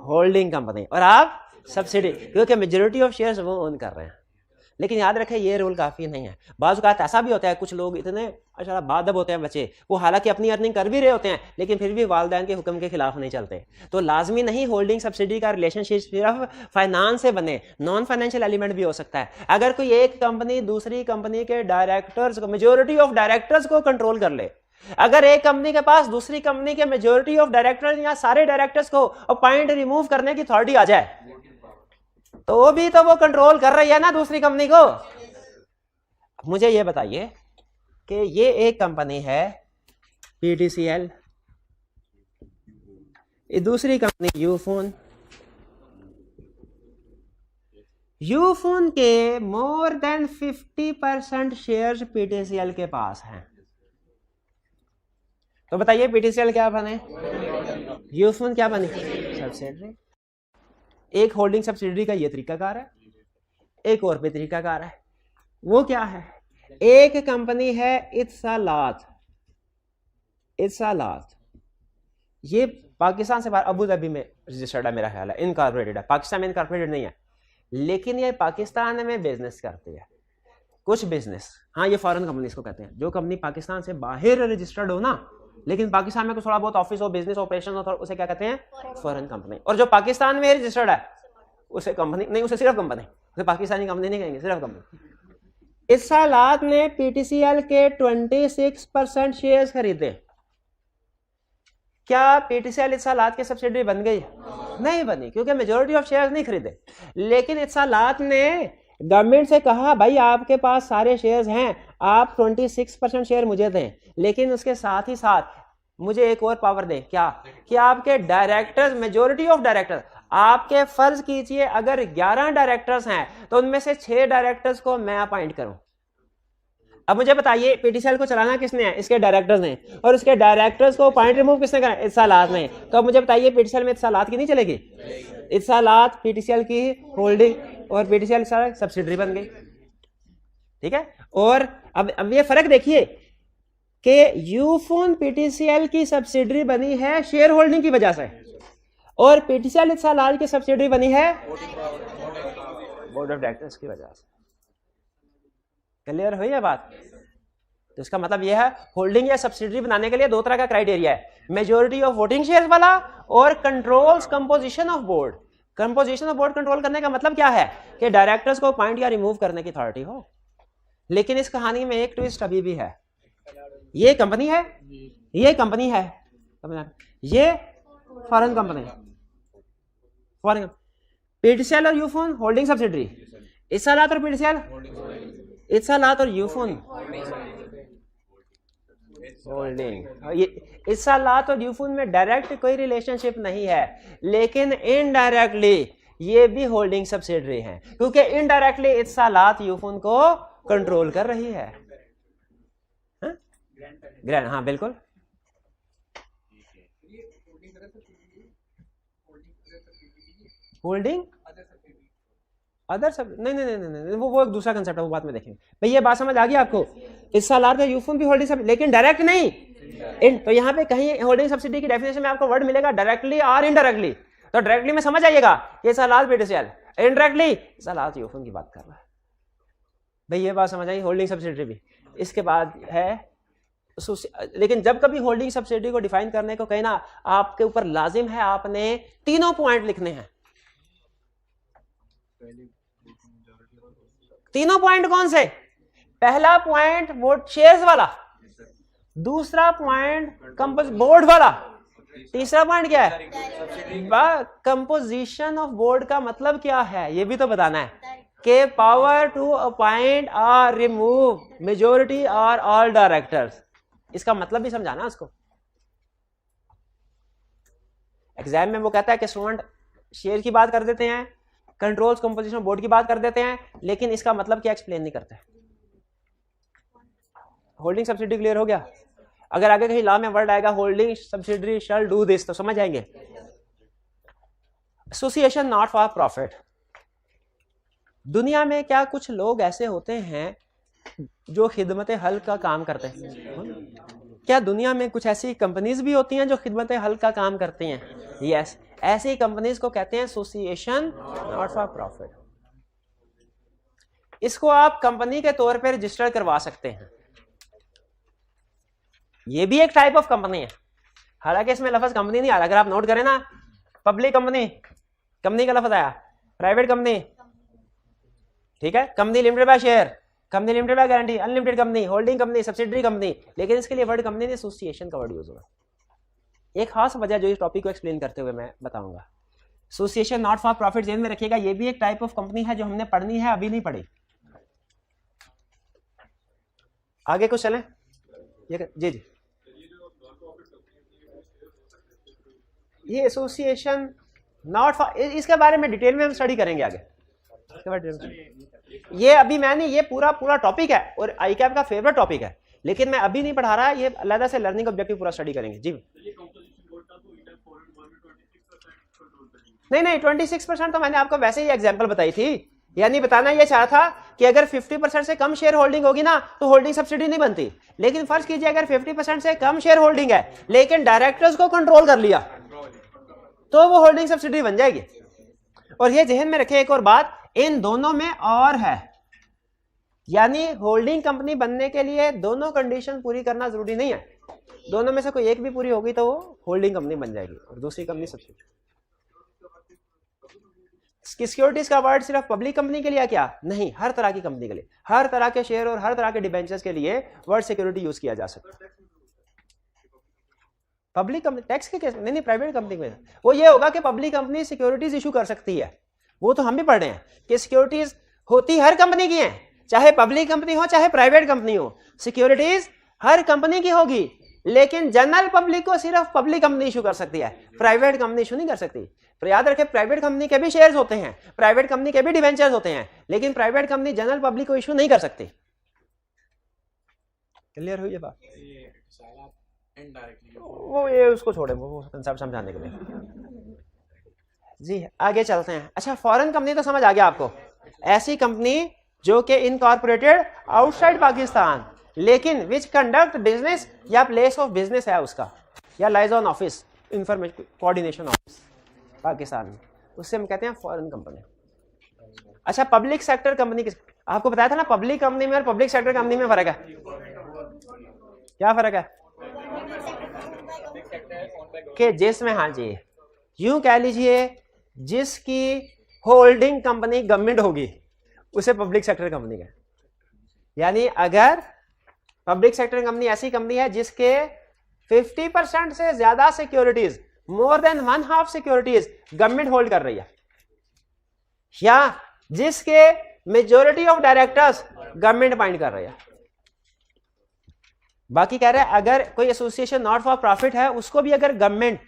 होल्डिंग कंपनी, और आप सब्सिडी, क्योंकि मेजॉरिटी ऑफ शेयर्स वो ओन कर रहे हैं। लेकिन याद रखें ये रूल काफी नहीं है। बाज़ औक़ात ऐसा भी होता है कुछ लोग इतने अच्छा बादब होते हैं बच्चे, वो हालांकि अपनी अर्निंग कर भी रहे होते हैं लेकिन फिर भी वालिदैन के हुक्म के खिलाफ नहीं चलते। तो लाजमी नहीं होल्डिंग सब्सिडी का रिलेशनशिप सिर्फ फाइनेंस से बने, नॉन फाइनेंशियल एलिमेंट भी हो सकता है। अगर कोई एक कंपनी दूसरी कंपनी के डायरेक्टर्स को, मेजॉरिटी ऑफ डायरेक्टर्स को कंट्रोल कर ले, अगर एक कंपनी के पास दूसरी कंपनी के मेजॉरिटी ऑफ डायरेक्टर्स या सारे डायरेक्टर्स को अपॉइंट रिमूव करने की अथॉरिटी आ जाए, तो भी तो वो कंट्रोल कर रही है ना दूसरी कंपनी को। मुझे ये बताइए कि ये एक कंपनी है पीटीसीएल, ये दूसरी कंपनी यूफोन। यूफोन के मोर देन 50% शेयर्स पीटीसीएल के पास हैं। तो बताइए पीटीसीएल क्या बने, यूफोन क्या बने, सब्सिडरी। एक होल्डिंग सब्सिडरी का ये तरीकाकार है, एक और भी तरीकाकार है। वो क्या है, एक कंपनी है इत्सलात। ये पाकिस्तान से बाहर अबू धाबी में रजिस्टर्ड है, मेरा ख्याल है इनकॉर्पोरेटेड है। पाकिस्तान में इनकॉर्पोरेटेड नहीं है, लेकिन ये पाकिस्तान में बिजनेस करती है कुछ बिजनेस। हाँ, ये फॉरेन कंपनी इसको कहते हैं। जो कंपनी पाकिस्तान से बाहर रजिस्टर्ड हो ना, लेकिन पाकिस्तान में कुछ थोड़ा बहुत ऑफिस हो, बिजनेस ऑपरेशन हो, तो उसे क्या कहते हैं, फॉरेन कंपनी। और जो पाकिस्तान में रजिस्टर्ड है उसे कंपनी नहीं, उसे सिर्फ कंपनी, उसे पाकिस्तानी कंपनी नहीं कहेंगे, सिर्फ कंपनी। इत्सलात ने पीटीसीएल के 26% शेयर्स खरीदे। क्या पीटीसीएल इत्सलात के सब्सिडरी बन गई? नहीं बनी, क्योंकि मेजॉरिटी ऑफ शेयर्स नहीं खरीदे। लेकिन इत्सलात ने गवर्नमेंट से कहा भाई आपके पास सारे शेयर्स हैं, आप 26% शेयर मुझे दें, लेकिन उसके साथ ही साथ मुझे एक और पावर दें। क्या कि आपके डायरेक्टर्स, मेजॉरिटी ऑफ डायरेक्टर्स, आपके फर्ज कीजिए अगर 11 डायरेक्टर्स हैं तो उनमें से 6 डायरेक्टर्स को मैं अपॉइंट करूं। अब मुझे बताइए पीटीसीएल को चलाना किसने है, इसके डायरेक्टर्स ने, और उसके डायरेक्टर्स को पॉइंट रिमूव किसने करा, इत्सलात ने। तो अब मुझे बताइए पीटीसीएल में इत्सलात की नहीं चलेगी, इत्सलात पीटीसीएल की होल्डिंग, और पीटीसीएल सब्सिडरी बन गई। ठीक है। और अब ये फर्क देखिए कि यूफोन पीटीसीएल की सब्सिडरी बनी है शेयर होल्डिंग की वजह से, और पीटीसीएल इत्सलात की सब्सिडरी बनी है बोर्ड ऑफ डायरेक्टर्स की वजह से। क्लियर हुई है बात? तो इसका मतलब यह है होल्डिंग या सब्सिडरी बनाने के लिए दो तरह का क्राइटेरिया है, मेजॉरिटी ऑफ वोटिंग शेयर्स वाला और controls composition of board. Composition of board control करने का मतलब क्या है कि डायरेक्टर्स को अपॉइंट या रिमूव करने की अथॉरिटी हो। लेकिन इस कहानी में एक ट्विस्ट अभी भी है। ये कंपनी है, ये कंपनी है, ये फॉरेन कंपनी, फॉरेन पीटीसीएल और यूफोन होल्डिंग सब्सिडरी, इत्सलात और पीटीसीएल, इत्सलात और यूफोन होल्डिंग। ये इत्सलात और यूफोन में डायरेक्ट कोई रिलेशनशिप नहीं है, लेकिन इनडायरेक्टली ये भी होल्डिंग सब्सिडरी है, क्योंकि इनडायरेक्टली इत्सलात यूफोन को कंट्रोल कर रही है। ग्रैंड, हाँ बिल्कुल। होल्डिंग अदर सब नहीं नहीं नहीं नहीं, वो एक दूसरा कंसेप्ट है, वो बात में देखेंगे। भाई ये बात समझ आ गई आपको? इत्सलात का यूफोन भी होल्डिंग सब, लेकिन डायरेक्ट नहीं। तो यहाँ पे कहीं होल्डिंग सब्सिडी की डेफिनेशन में आपको वर्ड मिलेगा डायरेक्टली और इनडायरेक्टली। तो डायरेक्टली में समझ आइएगा ये इत्सलात पीटीसीएल, इनडायरेक्टली इत्सलात यूफोन की बात कर रहा है। भाई ये बात समझ आई, होल्डिंग सब्सिडी भी। इसके बाद है, लेकिन जब कभी होल्डिंग सब्सिडी को डिफाइन करने को कहना, आपके ऊपर लाजिम है आपने तीनों पॉइंट लिखने हैं। तीनों पॉइंट कौन से? पहला पॉइंट वोट शेयर्स वाला, दूसरा पॉइंट कंपोज बोर्ड वाला, तीसरा पॉइंट क्या है? कंपोजिशन ऑफ बोर्ड का मतलब क्या है ये भी तो बताना है कि पावर टू अपॉइंट और रिमूव मेजोरिटी और ऑल डायरेक्टर्स, इसका मतलब भी समझाना उसको। एग्जाम में वो कहता है कि स्टूडेंट शेयर की बात कर देते हैं, कंट्रोल्स कंपोजिशन बोर्ड की बात कर देते हैं, लेकिन इसका मतलब क्या एक्सप्लेन नहीं करते। होल्डिंग सब्सिडी क्लियर हो गया? अगर आगे कहीं लॉ में वर्ड आएगा holding subsidy shall do this तो समझ आएंगे। Association not for profit. दुनिया में क्या कुछ लोग ऐसे होते हैं जो खिदमत हल का काम करते हैं? क्या दुनिया में कुछ ऐसी कंपनीज भी होती हैं जो खिदमत हल का काम करती हैं? यस, ऐसी कंपनीज को कहते हैं एसोसिएशन नॉट फॉर प्रॉफिट। इसको आप कंपनी के तौर पर रजिस्टर करवा सकते हैं, ये भी एक टाइप ऑफ कंपनी है, हालांकि इसमें लफ्ज कंपनी नहीं आ रहा। अगर आप नोट करें ना, पब्लिक कंपनी, कंपनी का लफ्ज आया, प्राइवेट कंपनी, ठीक है, company limited by share, company limited by guarantee, unlimited company, holding company, subsidiary company, लेकिन इसके लिए वर्ड कंपनी नहीं एसोसिएशन का वर्ड यूज होगा। एक खास वजह जो इस टॉपिक को एक्सप्लेन करते हुए मैं बताऊंगा। एसोसिएशन नॉट फॉर प्रॉफिट ध्यान में रखिएगा, ये भी एक टाइप ऑफ कंपनी है जो हमने पढ़नी है, अभी नहीं पढ़ी। आगे कुछ चलें? जी जी, ये एसोसिएशन नॉट फॉर, इसके बारे में डिटेल में हम स्टडी करेंगे आगे। ये अभी मैंने ये पूरा टॉपिक है और आईकैप का फेवरेट टॉपिक है, लेकिन मैं अभी नहीं पढ़ा रहा, ये अलग से लर्निंग ऑब्जेक्टिव पूरा स्टडी करेंगे। जी नहीं 26% तो मैंने आपको वैसे ही एग्जांपल बताई थी, यानी बताना ये चाहा था कि अगर 50% से कम शेयर होल्डिंग होगी ना तो होल्डिंग सब्सिडी नहीं बनती। लेकिन फर्ज कीजिए अगर 50% से कम शेयर होल्डिंग है लेकिन डायरेक्टर्स को कंट्रोल कर लिया तो वो होल्डिंग सब्सिडी बन जाएगी। और ये जहन में रखें एक और बात, इन दोनों में और है, यानी होल्डिंग कंपनी बनने के लिए दोनों कंडीशन पूरी करना जरूरी नहीं है, दोनों में से कोई एक भी पूरी होगी तो वो होल्डिंग कंपनी बन जाएगी और दूसरी कंपनी सब्सिडी। सिक्योरिटीज का वर्ड सिर्फ पब्लिक कंपनी के लिए क्या? नहीं, हर तरह की कंपनी के लिए, हर तरह के शेयर और हर तरह के डिबेंचर्स के लिए वर्ड सिक्योरिटी यूज किया जा सकता है। पब्लिक कंपनी टैक्स के केस नहीं, प्राइवेट कंपनी में वो ये होगा कि पब्लिक कंपनी सिक्योरिटीज इशू कर सकती है, वो तो हम भी पढ़ रहे हैं कि सिक्योरिटीज होती हर कंपनी की है, चाहे पब्लिक कंपनी हो चाहे प्राइवेट कंपनी हो, सिक्योरिटीज हर कंपनी की होगी, लेकिन जनरल पब्लिक को सिर्फ पब्लिक कंपनी इशू कर सकती है, प्राइवेट कंपनी इशू नहीं कर सकती। तो याद रखें, प्राइवेट कंपनी के भी शेयर्स होते हैं, प्राइवेट कंपनी के भी डिवेंचर्स होते हैं, लेकिन प्राइवेट कंपनी जनरल पब्लिक को इशू नहीं कर सकती। क्लियर हुई ये बात? वो ये उसको छोड़े, वो कंसेप्ट समझाने के लिए। जी आगे चलते हैं। अच्छा, फॉरेन कंपनी तो समझ आ गया आपको, ऐसी कंपनी जो कि इनकॉर्पोरेटेड आउटसाइड पाकिस्तान लेकिन विच कंडक्ट बिजनेस या प्लेस ऑफ बिजनेस है उसका, या liaison office, information coordination office Pakistan में, उससे हम कहते हैं फॉरेन कंपनी। अच्छा, पब्लिक सेक्टर कंपनी किस, आपको बताया था ना पब्लिक कंपनी में और पब्लिक सेक्टर कंपनी में फर्क है। क्या फर्क है? कि जिसमें, हाँ जी, यूं कह लीजिए जिसकी होल्डिंग कंपनी गवर्नमेंट होगी उसे पब्लिक सेक्टर कंपनी है। यानी अगर पब्लिक सेक्टर कंपनी ऐसी कंपनी है जिसके 50% से ज्यादा securities, more than 1/2 securities government hold कर रही है, या जिसके majority of directors government appoint कर रही है। बाकी कह रहे हैं अगर कोई एसोसिएशन नॉट फॉर प्रॉफिट है उसको भी अगर गवर्नमेंट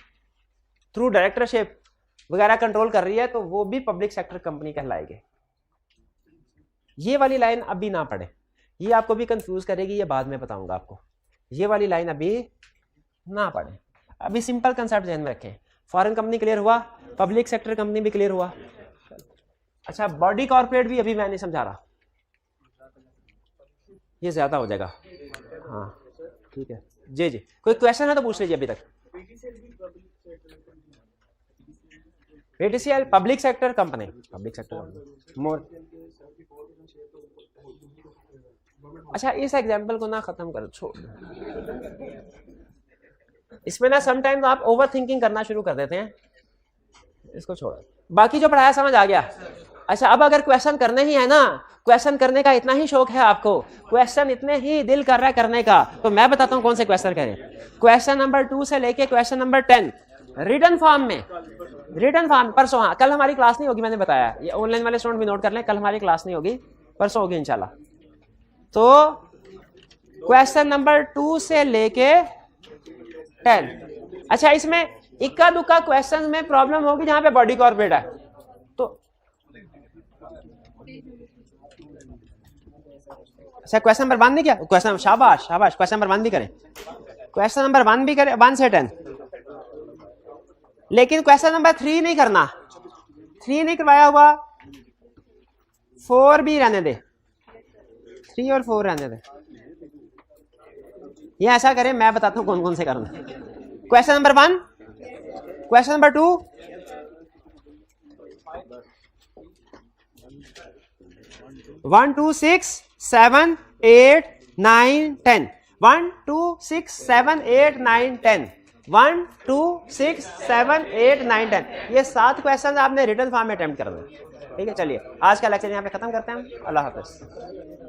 थ्रू डायरेक्टरशिप वगैरह कंट्रोल कर रही है तो वो भी पब्लिक सेक्टर कंपनी कहलाएगी। ये वाली लाइन अभी ना पढ़े, ये आपको भी कंफ्यूज करेगी, ये बाद में बताऊंगा आपको। ये वाली लाइन अभी ना पढ़े, अभी सिंपल कंसेप्ट ध्यान में रखें। फॉरेन कंपनी क्लियर हुआ, पब्लिक सेक्टर कंपनी भी क्लियर हुआ। अच्छा, बॉडी कॉर्पोरेट भी अभी मैं नहीं समझा रहा, ये ज्यादा हो जाएगा। हाँ ठीक है जी जी, कोई क्वेश्चन है तो पूछ लीजिए अभी तक। PTCL public sector company, public sector company more. अच्छा, इस एग्जांपल को ना खत्म करो, छोड़, इसमें ना समटाइम्स आप ओवर थिंकिंग करना शुरू कर देते हैं, इसको छोड़ो। बाकी जो पढ़ाया समझ आ गया? अच्छा, अब अगर क्वेश्चन करने ही है ना, क्वेश्चन करने का इतना ही शौक है आपको, क्वेश्चन इतने ही दिल कर रहा है करने का, तो मैं बताता हूं कौन से क्वेश्चन करें। क्वेश्चन नंबर 2 से लेके क्वेश्चन नंबर 10 रिटन फॉर्म में, रिटन फॉर्म परसों, हाँ कल हमारी क्लास नहीं होगी, मैंने बताया, ये ऑनलाइन वाले स्टूडेंट भी नोट कर लें, कल हमारी क्लास नहीं होगी, परसों होगी इंशाल्लाह। तो क्वेश्चन नंबर 2 से लेके 10। अच्छा, इसमें इक्का दुक्का क्वेश्चन में प्रॉब्लम होगी जहां पे बॉडी कॉर्पोरेट है, तो अच्छा क्वेश्चन नंबर 1 नहीं किया, क्वेश्चन, शाबाश शाबाश, क्वेश्चन नंबर 1 भी करें, क्वेश्चन नंबर 1 भी करें, 1 से 10। लेकिन क्वेश्चन नंबर 3 नहीं करना, 3 नहीं करवाया हुआ, 4 भी रहने दे, 3 और 4 रहने दे। ये ऐसा करें, मैं बताता हूं कौन कौन से करना। Question number 1, question number 2, one two six 7 8 9 10, 1 2 6 7 8 9 10, 1 2 6 7 8 9 10, ये 7 क्वेश्चन आपने रिटन फॉर्म में अटेम्प्ट करना है। ठीक है, चलिए आज का लेक्चर यहाँ पे खत्म करते हैं हम। अल्लाह हाफिज।